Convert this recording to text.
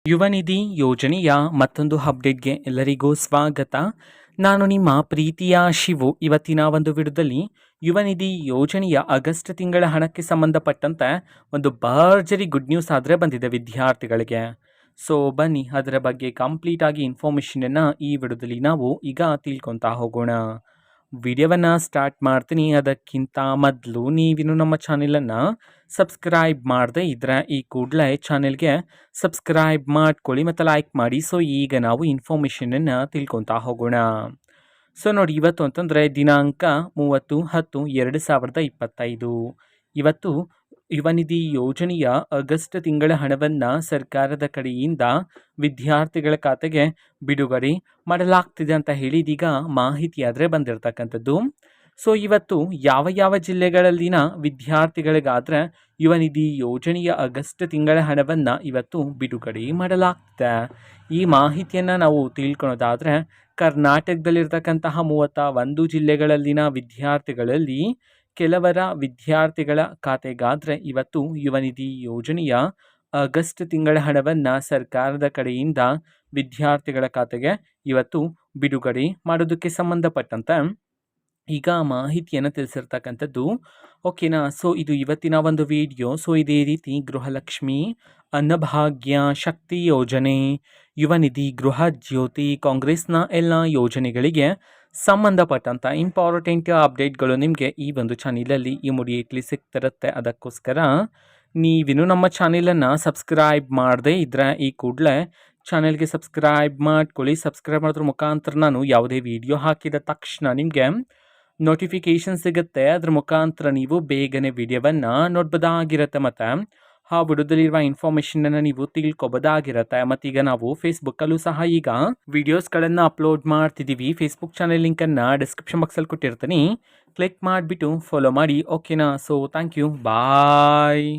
ಯುವ ನಿಧಿ ಯೋಜನೆಯ ಮತ್ತೊಂದು ಅಪ್ಡೇಟ್ಗೆ ಎಲ್ಲರಿಗೂ ಸ್ವಾಗತ. ನಾನು ನಿಮ್ಮ ಪ್ರೀತಿಯ ಶಿವು. ಇವತ್ತಿನ ಒಂದು ವಿಡಿಯೋದಲ್ಲಿ ಯುವ ನಿಧಿ ಯೋಜನೆಯ ಆಗಸ್ಟ್ ತಿಂಗಳ ಹಣಕ್ಕೆ ಸಂಬಂಧಪಟ್ಟಂತೆ ಒಂದು ಭರ್ಜರಿ ಗುಡ್ ನ್ಯೂಸ್ ಆದರೆ ಬಂದಿದೆ ವಿದ್ಯಾರ್ಥಿಗಳಿಗೆ. ಸೊ ಬನ್ನಿ ಅದರ ಬಗ್ಗೆ ಕಂಪ್ಲೀಟ್ ಆಗಿ ಇನ್ಫಾರ್ಮೇಷನನ್ನು ಈ ವಿಡಿಯೋದಲ್ಲಿ ನಾವು ಈಗ ತಿಳ್ಕೊತಾ ಹೋಗೋಣ. ವಿಡಿಯೋವನ್ನು ಸ್ಟಾರ್ಟ್ ಮಾಡ್ತೀನಿ. ಅದಕ್ಕಿಂತ ಮೊದಲು ನೀವಿನ್ನು ನಮ್ಮ ಚಾನೆಲನ್ನು ಸಬ್ಸ್ಕ್ರೈಬ್ ಮಾಡದೆ ಇದ್ರೆ ಈ ಕೂಡಲೇ ಚಾನೆಲ್ಗೆ ಸಬ್ಸ್ಕ್ರೈಬ್ ಮಾಡ್ಕೊಳ್ಳಿ ಮತ್ತು ಲೈಕ್ ಮಾಡಿ. ಸೊ ಈಗ ನಾವು ಇನ್ಫಾರ್ಮೇಷನನ್ನು ತಿಳ್ಕೊತಾ ಹೋಗೋಣ. ಸೊ ನೋಡಿ, ಇವತ್ತು ಅಂತಂದರೆ ದಿನಾಂಕ 30/10/2025. ಇವತ್ತು ಯುವ ನಿಧಿ ಯೋಜನೆಯ ಆಗಸ್ಟ್ ತಿಂಗಳ ಹಣವನ್ನು ಸರ್ಕಾರದ ಕಡೆಯಿಂದ ವಿದ್ಯಾರ್ಥಿಗಳ ಖಾತೆಗೆ ಬಿಡುಗಡೆ ಮಾಡಲಾಗ್ತಿದೆ ಅಂತ ಹೇಳಿ ಇದೀಗ ಮಾಹಿತಿ ಆದರೆ ಬಂದಿರತಕ್ಕಂಥದ್ದು. ಸೊ ಇವತ್ತು ಯಾವ ಯಾವ ಜಿಲ್ಲೆಗಳಲ್ಲಿನ ವಿದ್ಯಾರ್ಥಿಗಳಿಗಾದರೆ ಯುವ ನಿಧಿ ಯೋಜನೆಯ ಆಗಸ್ಟ್ ತಿಂಗಳ ಹಣವನ್ನು ಇವತ್ತು ಬಿಡುಗಡೆ ಮಾಡಲಾಗ್ತಿದೆ. ಈ ಮಾಹಿತಿಯನ್ನು ನಾವು ತಿಳ್ಕೊಳೋದಾದರೆ, ಕರ್ನಾಟಕದಲ್ಲಿರ್ತಕ್ಕಂತಹ 31 ಜಿಲ್ಲೆಗಳಲ್ಲಿನ ವಿದ್ಯಾರ್ಥಿಗಳಲ್ಲಿ ಕೆಲವರ ವಿದ್ಯಾರ್ಥಿಗಳ ಖಾತೆಗಾದರೆ ಇವತ್ತು ಯುವ ನಿಧಿ ಯೋಜನೆಯ ಆಗಸ್ಟ್ ತಿಂಗಳ ಹಣವನ್ನು ಸರ್ಕಾರದ ಕಡೆಯಿಂದ ವಿದ್ಯಾರ್ಥಿಗಳ ಖಾತೆಗೆ ಇವತ್ತು ಬಿಡುಗಡೆ ಮಾಡೋದಕ್ಕೆ ಸಂಬಂಧಪಟ್ಟಂತೆ ಈಗ ಮಾಹಿತಿಯನ್ನು ತಿಳಿಸಿರ್ತಕ್ಕಂಥದ್ದು. ಓಕೆನಾ. ಸೊ ಇದು ಇವತ್ತಿನ ಒಂದು ವಿಡಿಯೋ. ಸೊ ಇದೇ ರೀತಿ ಗೃಹಲಕ್ಷ್ಮಿ, ಅನ್ನಭಾಗ್ಯ, ಶಕ್ತಿ ಯೋಜನೆ, ಯುವ ನಿಧಿ, ಗೃಹ ಜ್ಯೋತಿ, ಕಾಂಗ್ರೆಸ್ನ ಎಲ್ಲ ಯೋಜನೆಗಳಿಗೆ ಸಂಬಂಧಪಟ್ಟಂಥ ಇಂಪಾರ್ಟೆಂಟ್ ಅಪ್ಡೇಟ್ಗಳು ನಿಮಗೆ ಈ ಒಂದು ಚಾನಲಲ್ಲಿ ಇಮಿಡಿಯೇಟ್ಲಿ ಸಿಗ್ತಿರುತ್ತೆ. ಅದಕ್ಕೋಸ್ಕರ ನೀವಿನ್ನು ನಮ್ಮ ಚಾನಲನ್ನು ಸಬ್ಸ್ಕ್ರೈಬ್ ಮಾಡದೇ ಇದ್ದರೆ ಈ ಕೂಡಲೇ ಚಾನೆಲ್ಗೆ ಸಬ್ಸ್ಕ್ರೈಬ್ ಮಾಡ್ಕೊಳ್ಳಿ. ಸಬ್ಸ್ಕ್ರೈಬ್ ಮಾಡೋದ್ರ ಮುಖಾಂತರ ನಾನು ಯಾವುದೇ ವಿಡಿಯೋ ಹಾಕಿದ ತಕ್ಷಣ ನಿಮಗೆ ನೋಟಿಫಿಕೇಷನ್ ಸಿಗುತ್ತೆ. ಅದ್ರ ಮುಖಾಂತರ ನೀವು ಬೇಗನೆ ವಿಡಿಯೋವನ್ನು ನೋಡ್ಬೋದಾಗಿರುತ್ತೆ ಮತ್ತು ಆ ವಿಡಿಯೋದಲ್ಲಿರುವ ಇನ್ಫಾರ್ಮೇಷನನ್ನು ನೀವು ತಿಳ್ಕೊಬೋದಾಗಿರುತ್ತೆ. ಮತ್ತೀಗ ನಾವು ಫೇಸ್ಬುಕ್ಕಲ್ಲೂ ಸಹ ಈಗ ವಿಡಿಯೋಸ್ಗಳನ್ನು ಅಪ್ಲೋಡ್ ಮಾಡ್ತಿದ್ದೀವಿ. ಫೇಸ್ಬುಕ್ ಚಾನೆಲ್ ಲಿಂಕನ್ನು ಡಿಸ್ಕ್ರಿಪ್ಷನ್ ಬಾಕ್ಸಲ್ಲಿ ಕೊಟ್ಟಿರ್ತೀನಿ, ಕ್ಲಿಕ್ ಮಾಡಿಬಿಟ್ಟು ಫಾಲೋ ಮಾಡಿ. ಓಕೆನಾ. So thank you, bye.